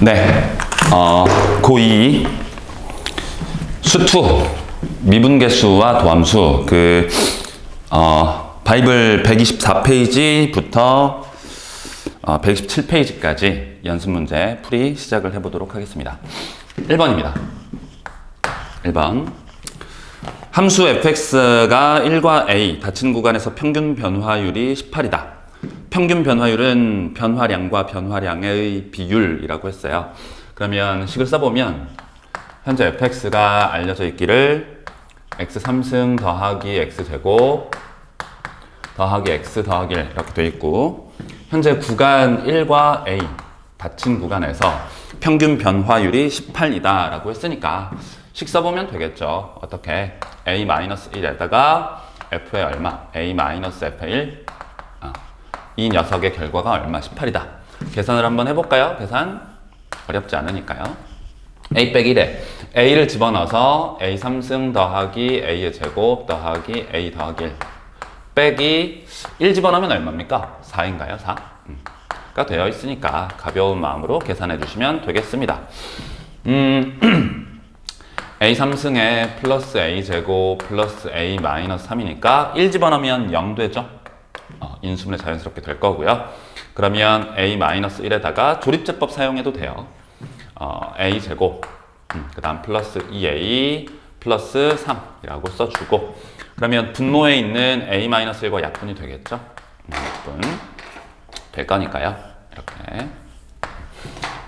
네, 고2 수투 미분계수와 도함수 바이블 124페이지부터 127페이지까지 연습 문제 풀이 시작을 해보도록 하겠습니다. 1번입니다. 1번. 함수 fx가 1과 a 닫힌 구간에서 평균 변화율이 18이다. 평균 변화율은 변화량과 변화량의 비율이라고 했어요. 그러면 식을 써보면 현재 fx가 알려져 있기를 x3승 더하기 x제곱 더하기 x 더하기 1 이렇게 되어 있고, 현재 구간 1과 a 닫힌 구간에서 평균 변화율이 18이다 라고 했으니까 식 써보면 되겠죠. 어떻게? a-1에다가 f의 얼마? a-f의 1. 이 녀석의 결과가 얼마? 18이다. 계산을 한번 해볼까요? 계산 어렵지 않으니까요. a 빼기 1에 a를 집어넣어서 a3승 더하기 a의 제곱 더하기 a 더하기 1 빼기 1 집어넣으면 얼마입니까? 4인가요? 4? 가 되어 있으니까 가벼운 마음으로 계산해 주시면 되겠습니다. a3승에 플러스 a제곱 플러스 a 마이너스 3이니까 1 집어넣으면 0 되죠? 인수분해 자연스럽게 될 거고요. 그러면 a-1에다가 조립제법 사용해도 돼요. a제곱 그 다음 플러스 2a 플러스 3이라고 써주고, 그러면 분모에 있는 a-1과 약분이 되겠죠? 약분 될 거니까요. 이렇게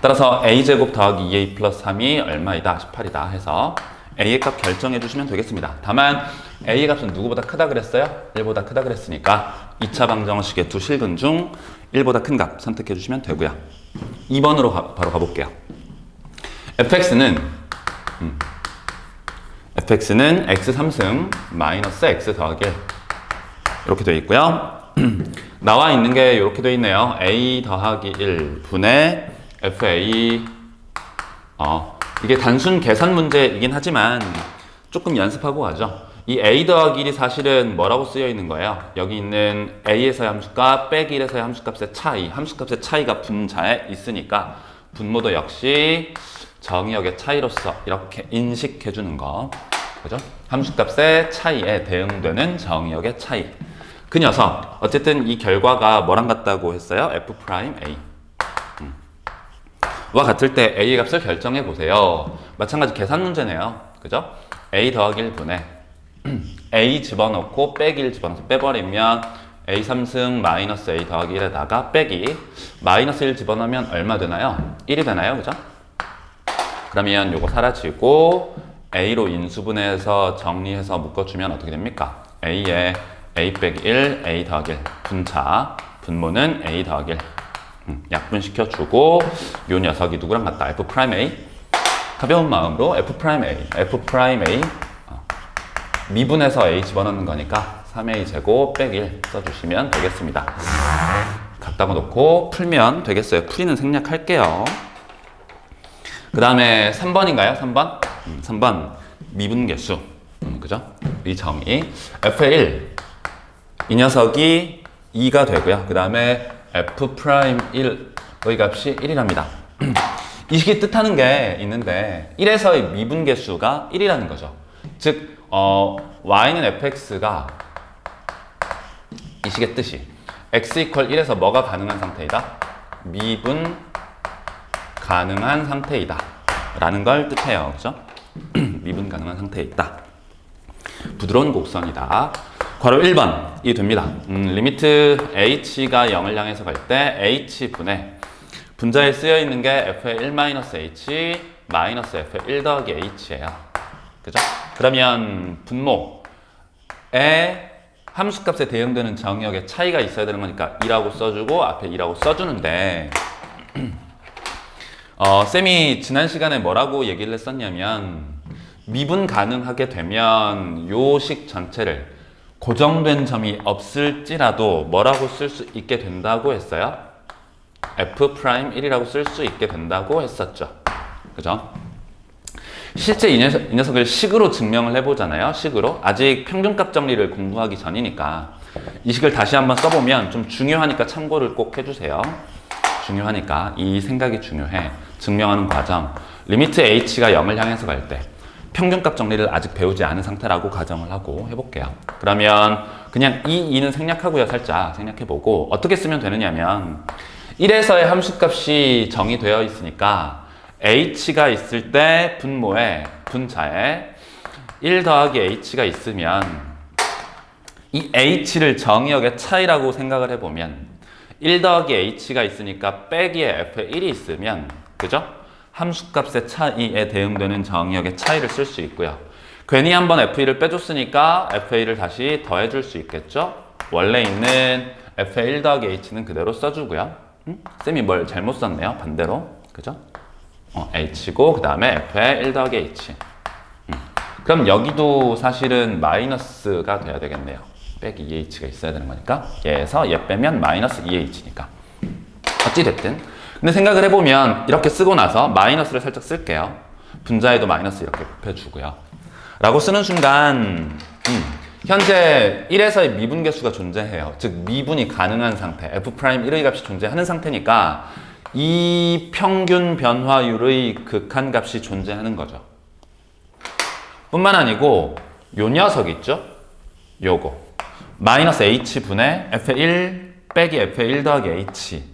따라서 a제곱 더하기 2a 플러스 3이 얼마이다? 18이다 해서 a의 값 결정해 주시면 되겠습니다. 다만 a의 값은 누구보다 크다 그랬어요? 1보다 크다 그랬으니까 2차 방정식의 두 실근 중 1보다 큰 값 선택해 주시면 되고요. 2번으로 바로 가볼게요. fx는 x3승 마이너스 x 더하기 1 이렇게 되어 있고요. 나와 있는 게 이렇게 되어 있네요. a 더하기 1 분의 fa 이게 단순 계산 문제이긴 하지만 조금 연습하고 가죠. 이 a 더하기 1이 사실은 뭐라고 쓰여 있는 거예요? 여기 있는 a에서의 함수값 빼기 1에서의 함수값의 차이, 함수값의 차이가 분자에 있으니까 분모도 역시 정의역의 차이로서 이렇게 인식해 주는 거, 그죠? 함수값의 차이에 대응되는 정의역의 차이. 그 녀석 어쨌든 이 결과가 뭐랑 같다고 했어요? f'(a) 와 같을 때 a의 값을 결정해 보세요. 마찬가지 계산 문제네요. 그죠? a 더하기 1분의 a 집어넣고 빼기 1 집어넣어서 빼버리면 a3승 마이너스 a 더하기 1에다가 빼기 마이너스 1 집어넣으면 얼마 되나요? 1이 되나요? 그죠? 그러면 요거 사라지고 a로 인수분해해서 정리해서 묶어주면 어떻게 됩니까? a에 a 빼기 1, a 더하기 1 분차, 분모는 a 더하기 1 약분시켜주고, 요 녀석이 누구랑 같다? f'A. 가벼운 마음으로 f'A 미분해서 a 집어넣는 거니까 3a 제곱 빼기 1 써주시면 되겠습니다. 갖다가 놓고 풀면 되겠어요. 풀이는 생략할게요. 그 다음에 3번인가요? 3번? 3번 미분계수, 그죠? 이 정의 f의 1 이 녀석이 2가 되고요. 그 다음에 f'1의 값이 1이랍니다. 이 식이 뜻하는 게 있는데 1에서의 미분계수가 1이라는 거죠. 즉 y는 fx가 이 식의 뜻이 x = 1에서 뭐가 가능한 상태이다? 미분 가능한 상태이다 라는 걸 뜻해요. 그죠? 미분 가능한 상태에 있다. 부드러운 곡선이다. 괄호 1번이 됩니다. 리미트 h가 0을 향해서 갈 때 h분의 분자에 쓰여 있는 게 f의 1-h 마이너스 f의 1 더하기 h예요. 그죠? 그러면 분모에 함수값에 대응되는 정의역의 차이가 있어야 되는 거니까 2라고 써주고 앞에 2라고 써주는데 쌤이 지난 시간에 뭐라고 얘기를 했었냐면 미분 가능하게 되면 요 식 전체를 고정된 점이 없을지라도 뭐라고 쓸 수 있게 된다고 했어요? f'1이라고 쓸 수 있게 된다고 했었죠. 그죠? 실제 이 녀석을 식으로 증명을 해보잖아요. 식으로. 아직 평균값 정리를 공부하기 전이니까 이 식을 다시 한번 써보면 좀 중요하니까 참고를 꼭 해주세요. 중요하니까 이 생각이 중요해. 증명하는 과정. 리미트 h가 0을 향해서 갈 때 평균값 정리를 아직 배우지 않은 상태라고 가정을 하고 해볼게요. 그러면 그냥 이 2는 생략하고요. 살짝 생략해보고 어떻게 쓰면 되느냐면 1에서의 함수값이 정의되어 있으니까 h가 있을 때 분자에 1 더하기 h가 있으면 이 h를 정의역의 차이라고 생각을 해보면 1 더하기 h가 있으니까 빼기에 f에 1이 있으면 그죠? 함수값의 차이에 대응되는 정의역의 차이를 쓸 수 있고요. 괜히 한번 f1을 빼줬으니까 f1을 다시 더해줄 수 있겠죠? 원래 있는 f의 1 더하기 h는 그대로 써주고요. 쌤이 뭘 잘못 썼네요. 반대로. 그죠? h고 그 다음에 f의 1 더하기 h. 그럼 여기도 사실은 마이너스가 돼야 되겠네요. 빼기 2h가 있어야 되는 거니까 얘에서 얘 빼면 마이너스 2h니까 어찌됐든 근데 생각을 해보면 이렇게 쓰고 나서 마이너스를 살짝 쓸게요. 분자에도 마이너스 이렇게 곱해주고요. 라고 쓰는 순간 현재 1에서의 미분계수가 존재해요. 즉 미분이 가능한 상태 f'1의 값이 존재하는 상태니까 이 평균 변화율의 극한값이 존재하는 거죠. 뿐만 아니고 요 녀석 있죠? 요거 마이너스 h분의 f1 빼기 f1 1 더하기 h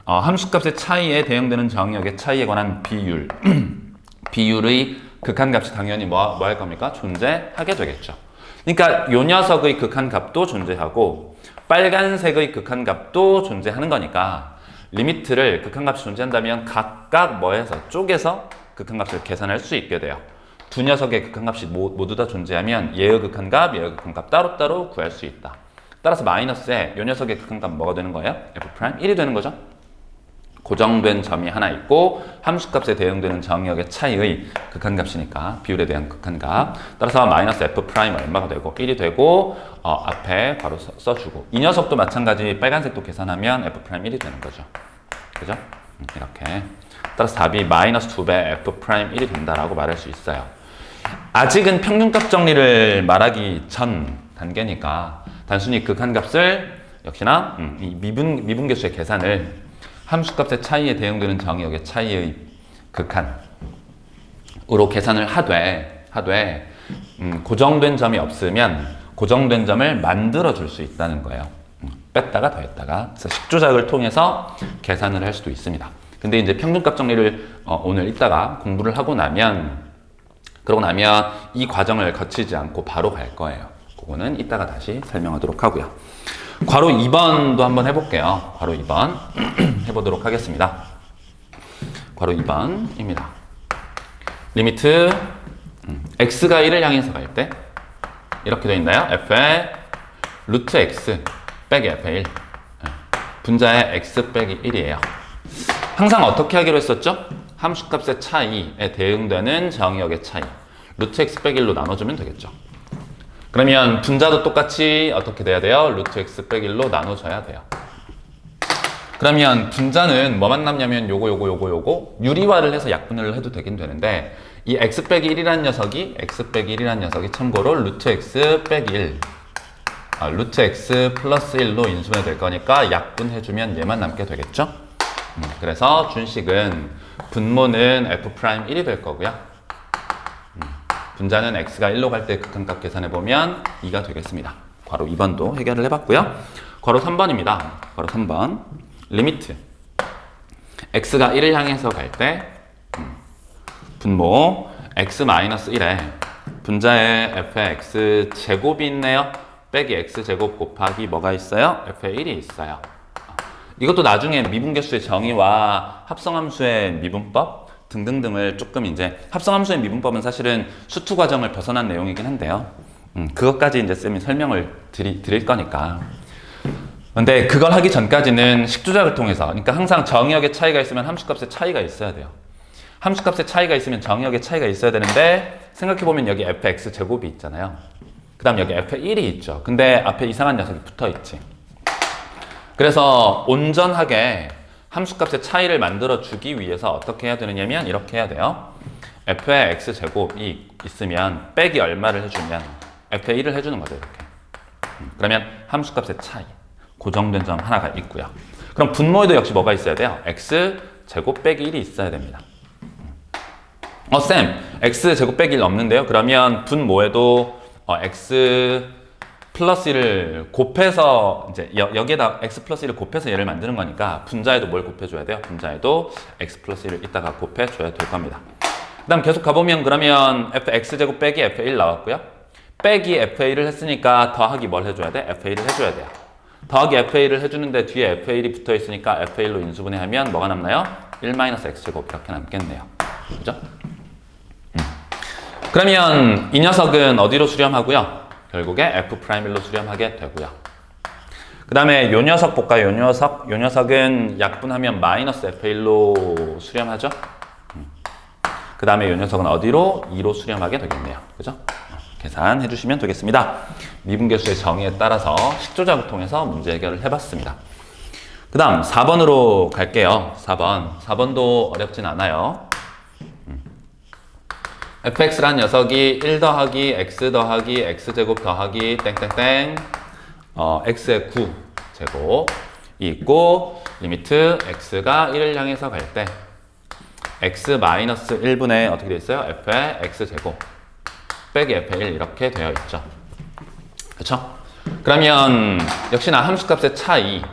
함수값의 차이에 대응되는 정의역의 차이에 관한 비율 비율의 극한값이 당연히 뭐 할 겁니까? 존재하게 되겠죠. 그러니까 요 녀석의 극한값도 존재하고 빨간색의 극한값도 존재하는 거니까 리미트를 극한값이 존재한다면 각각 쪼개서 극한값을 계산할 수 있게 돼요. 두 녀석의 극한값이 모두 다 존재하면 얘의 극한값, 얘의 극한값 따로따로 구할 수 있다. 따라서 마이너스에 이 녀석의 극한값 뭐가 되는 거예요? f'1이 되는 거죠. 고정된 점이 하나 있고 함수값에 대응되는 정의역의 차이의 극한값이니까 비율에 대한 극한값. 따라서 마이너스 f' 얼마가 되고 1이 되고 앞에 바로 써주고 이 녀석도 마찬가지 빨간색도 계산하면 f'1이 되는 거죠. 그죠? 이렇게. 따라서 답이 마이너스 2배 f'1이 된다라고 말할 수 있어요. 아직은 평균값 정리를 말하기 전 단계니까 단순히 극한값을 역시나 이 미분계수의 계산을 함수값의 차이에 대응되는 정의역의 차이의 극한으로 계산을 하되 고정된 점이 없으면 고정된 점을 만들어 줄 수 있다는 거예요. 뺐다가 더했다가 그래서 식조작을 통해서 계산을 할 수도 있습니다. 근데 이제 평균값 정리를 오늘 이따가 공부를 하고 나면 이 과정을 거치지 않고 바로 갈 거예요. 그거는 이따가 다시 설명하도록 하고요. 괄호 2번도 한번 해볼게요. 괄호 2번 해보도록 하겠습니다. 괄호 2번입니다. 리미트 x가 1을 향해서 갈 때 이렇게 되어 있나요? f의 루트 x 빼기 f의 1 분자의 x 빼기 1이에요. 항상 어떻게 하기로 했었죠? 함수값의 차이에 대응되는 정의역의 차이 루트 x 빼기 1로 나눠주면 되겠죠. 그러면 분자도 똑같이 어떻게 돼야 돼요? 루트 x 빼기 1로 나눠줘야 돼요. 그러면 분자는 뭐만 남냐면 요거 유리화를 해서 약분을 해도 되긴 되는데 이 x 빼기 1이라는 녀석이 참고로 루트 x 빼기 1 루트 x 플러스 1로 인수분해 될 거니까 약분해주면 얘만 남게 되겠죠? 그래서 준식은 분모는 f'1이 될 거고요. 분자는 x가 1로 갈 때 극한값 계산해보면 2가 되겠습니다. 괄호 2번도 해결을 해봤고요. 괄호 3번입니다. 괄호 3번 리미트 x가 1을 향해서 갈 때 분모 x-1에 분자에 f의 x 제곱이 있네요. 빼기 x 제곱 곱하기 뭐가 있어요? f의 1이 있어요. 이것도 나중에 미분계수의 정의와 합성함수의 미분법 등등등을 조금 이제 합성함수의 미분법은 사실은 수투 과정을 벗어난 내용이긴 한데요. 그것까지 이제 쌤이 설명을 드릴 거니까. 근데 그걸 하기 전까지는 식조작을 통해서 그러니까 항상 정의역의 차이가 있으면 함수값의 차이가 있어야 돼요. 함수값의 차이가 있으면 정의역의 차이가 있어야 되는데 생각해보면 여기 fx 제곱이 있잖아요. 그 다음 여기 f의 1이 있죠. 근데 앞에 이상한 녀석이 붙어있지. 그래서 온전하게 함수값의 차이를 만들어주기 위해서 어떻게 해야 되느냐면 이렇게 해야 돼요. f의 x제곱이 있으면 빼기 얼마를 해주면 f의 1을 해주는 거죠. 이렇게. 그러면 함수값의 차이 고정된 점 하나가 있고요. 그럼 분모에도 역시 뭐가 있어야 돼요? x제곱 빼기 1이 있어야 됩니다. 쌤, x제곱 빼기 1 없는데요? 그러면 분모에도 x 플러스 1을 곱해서 이제 여기에다 x 플러스 1을 곱해서 얘를 만드는 거니까 분자에도 뭘 곱해줘야 돼요? 분자에도 x 플러스 1을 이따가 곱해줘야 될 겁니다. 그 다음 계속 가보면 그러면 fx제곱 빼기 f1 나왔고요. 빼기 fa1을 했으니까 더하기 뭘 해줘야 돼? fa1을 해줘야 돼요. 더하기 fa1을 해주는데 뒤에 fa1이 붙어 있으니까 fa1로 인수분해하면 뭐가 남나요? 1-x제곱 이렇게 남겠네요. 그죠? 그러면 이 녀석은 어디로 수렴하고요? 결국에 f'1로 수렴하게 되고요. 그 다음에 요 녀석 볼까요? 요 녀석은 약분하면 -fa1로 수렴하죠? 그 다음에 요 녀석은 어디로? 2로 수렴하게 되겠네요. 그죠? 계산해 주시면 되겠습니다. 미분계수의 정의에 따라서 식조작을 통해서 문제 해결을 해봤습니다. 그 다음 4번으로 갈게요. 4번도 어렵진 않아요. fx라는 녀석이 1 더하기 x 더하기 x제곱 더하기 땡땡땡 x의 9제곱이 있고 리미트 x가 1을 향해서 갈 때 x-1분의 어떻게 되어 있어요? f의 x제곱 빼기 f의 1 이렇게 되어 있죠. 그렇죠? 그러면 역시나 함수값의 차이에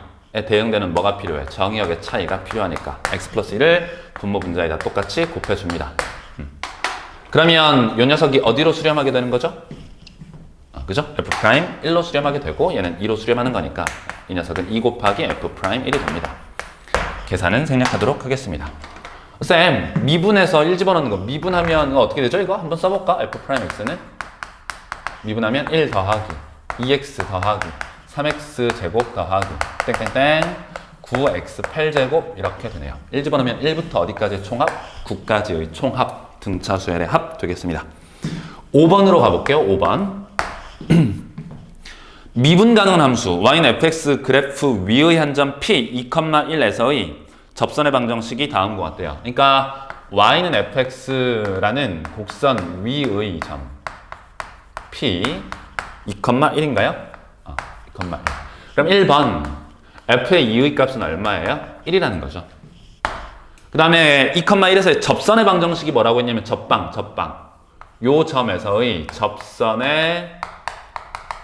대응되는 뭐가 필요해? 정의역의 차이가 필요하니까 x 플러스 1을 분모 분자에다 똑같이 곱해줍니다. 그러면 이 녀석이 어디로 수렴하게 되는 거죠? 그죠? f'1로 수렴하게 되고 얘는 2로 수렴하는 거니까 이 녀석은 2 곱하기 f'1이 됩니다. 계산은 생략하도록 하겠습니다. 쌤, 미분해서 1 집어넣는 거 미분하면 이거 어떻게 되죠? 이거 한번 써볼까? f'x는 미분하면 1 더하기 2x 더하기 3x 제곱 더하기 땡땡땡 9x 8제곱 이렇게 되네요. 1 집어넣으면 1부터 어디까지 총합? 9까지의 총합 등차수열의 합 되겠습니다. 5번으로 가볼게요. 5번. 미분 가능한 함수 y는 fx 그래프 위의 한 점 p 2,1에서의 접선의 방정식이 다음과 같대요. 그러니까 y는 fx라는 곡선 위의 점 p 2,1인가요? 2,1. 그럼 1번 f의 2의 값은 얼마예요? 1이라는 거죠. 그 다음에 2,1에서의 접선의 방정식이 뭐라고 했냐면 접방. 요 점에서의 접선의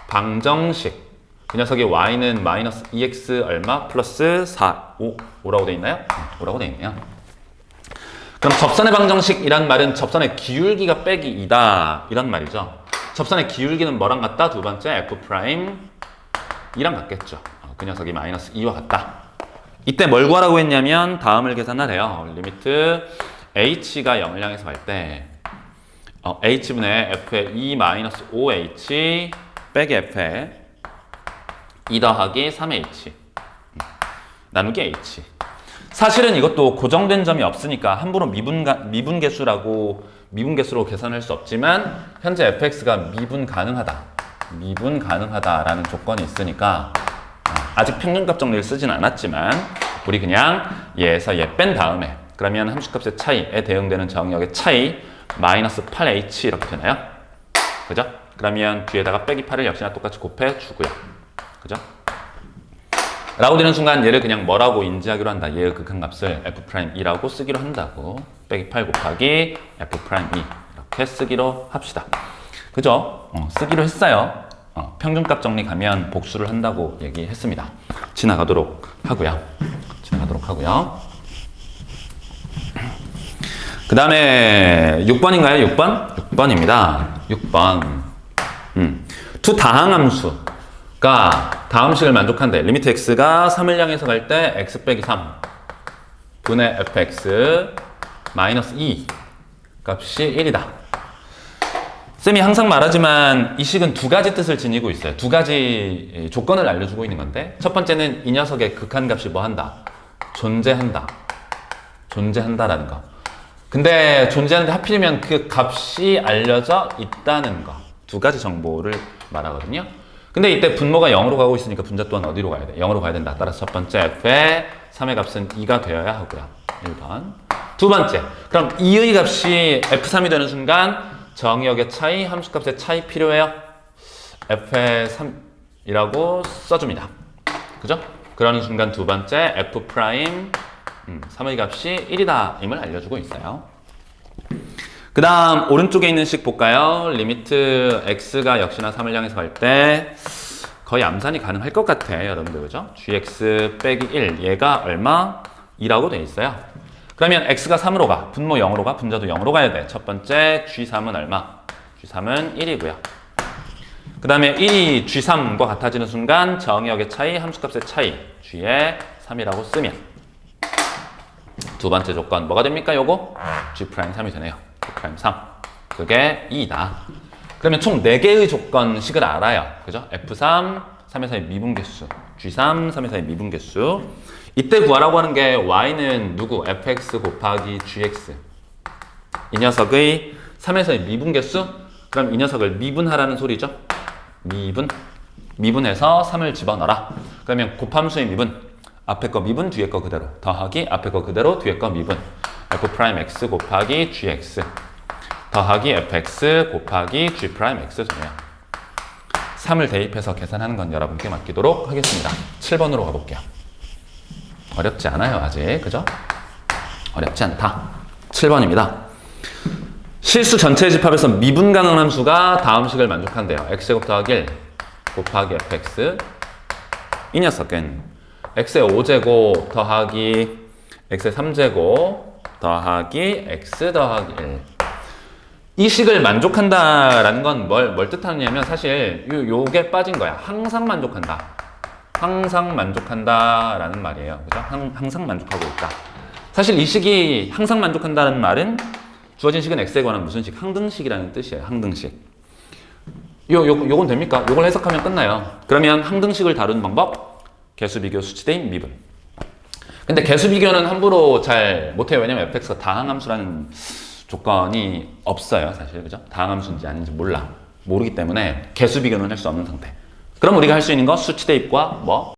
방정식. 그 녀석의 y는 마이너스 2x 얼마? 플러스 4, 5라고 돼 있나요? 5라고 돼 있네요. 그럼 접선의 방정식이란 말은 접선의 기울기가 빼기 2다. 이런 말이죠. 접선의 기울기는 뭐랑 같다? 두 번째 f'2랑 같겠죠. 그 녀석이 마이너스 2와 같다. 이때 뭘 구하라고 했냐면 다음을 계산하래요. 리미트 h가 0을 향해서 갈 때 h분의 f의 2-5h 빼기 f의 2 더하기 3h 나누기 h. 사실은 이것도 고정된 점이 없으니까 함부로 미분계수로 계산할 수 없지만 현재 fx가 미분 가능하다라는 조건이 있으니까 아직 평균값 정리를 쓰진 않았지만 우리 그냥 얘에서 얘 뺀 다음에 그러면 함수값의 차이에 대응되는 정의역의 차이 마이너스 8h 이렇게 되나요? 그죠? 그러면 뒤에다가 빼기 8을 역시나 똑같이 곱해주고요. 그죠? 라고 되는 순간 얘를 그냥 뭐라고 인지하기로 한다. 얘의 극한값을 f'2라고 쓰기로 한다고. 빼기 8 곱하기 f'2 이렇게 쓰기로 합시다. 그죠? 쓰기로 했어요. 평균값 정리 가면 복수를 한다고 얘기했습니다. 지나가도록 하고요. 그 다음에 6번인가요? 6번입니다. 6번. 두 다항함수가 다음식을 만족한대. 리미트 x가 3을 향해서 갈 때 x 빼기 3 분의 fx 마이너스 2 값이 1이다. 쌤이 항상 말하지만 이 식은 두 가지 뜻을 지니고 있어요. 두 가지 조건을 알려주고 있는 건데 첫 번째는 이 녀석의 극한값이 뭐 한다? 존재한다라는 거. 근데 존재하는데 하필이면 그 값이 알려져 있다는 거. 두 가지 정보를 말하거든요. 근데 이때 분모가 0으로 가고 있으니까 분자 또한 어디로 가야 돼? 0으로 가야 된다. 따라서 첫 번째 f의 3의 값은 2가 되어야 하고요. 1번. 두 번째. 그럼 2의 값이 f3이 되는 순간 정의역의 차이, 함수값의 차이 필요해요. f의 3이라고 써줍니다. 그죠? 그러는 순간 두 번째 f' 3의 값이 1이다 임을 알려주고 있어요. 그 다음 오른쪽에 있는 식 볼까요? 리미트 x가 역시나 3을 향해서 갈 때 거의 암산이 가능할 것 같아 여러분들 그죠? gx 빼기 1 얘가 얼마? 2라고 돼 있어요. 그러면 x가 3으로 가, 분모 0으로 가, 분자도 0으로 가야 돼. 첫 번째 g3은 얼마? g3은 1이고요. 그 다음에 1이 g3과 같아지는 순간 정의역의 차이, 함수값의 차이 g에 3이라고 쓰면 두 번째 조건 뭐가 됩니까? 요거 g'3이 되네요. g'3 그게 2다. 그러면 총 4개의 조건식을 알아요. 그죠? f3, 3의 사이 미분계수 g3, 3의 사이 미분계수 이때 구하라고 하는 게 y는 누구? fx 곱하기 gx 이 녀석의 3의 사이 미분계수 그럼 이 녀석을 미분하라는 소리죠. 미분해서 3을 집어넣어라. 그러면 곱함수의 미분 앞에 거 미분 뒤에 거 그대로 더하기 앞에 거 그대로 뒤에 거 미분 f'x 곱하기 gx 더하기 fx 곱하기 g'x 되네요. 3을 대입해서 계산하는 건 여러분께 맡기도록 하겠습니다. 7번으로 가볼게요. 어렵지 않아요 아직 그죠? 어렵지 않다. 7번입니다. 실수 전체 집합에서 미분 가능한 함수가 다음 식을 만족한대요. x제곱 더하기 1 곱하기 fx 이 녀석은 x의 5제곱 더하기 x의 3제곱 더하기 x 더하기 1 이 식을 만족한다라는 건 뭘 뜻하느냐면 사실 요게 빠진 거야. 항상 만족한다. 항상 만족한다라는 말이에요. 그죠? 항상 만족하고 있다. 사실 이 식이 항상 만족한다는 말은 주어진 식은 x에 관한 무슨 식? 항등식이라는 뜻이에요. 항등식. 요건 됩니까? 요걸 해석하면 끝나요. 그러면 항등식을 다루는 방법? 개수, 비교, 수치 대입, 미분. 근데 개수, 비교는 함부로 잘 못해요. 왜냐면 fx가 다항함수라는 조건이 없어요. 사실. 그죠? 다항함수인지 아닌지 모르기 때문에 개수, 비교는 할 수 없는 상태. 그럼 우리가 할 수 있는 거 수치 대입과 뭐?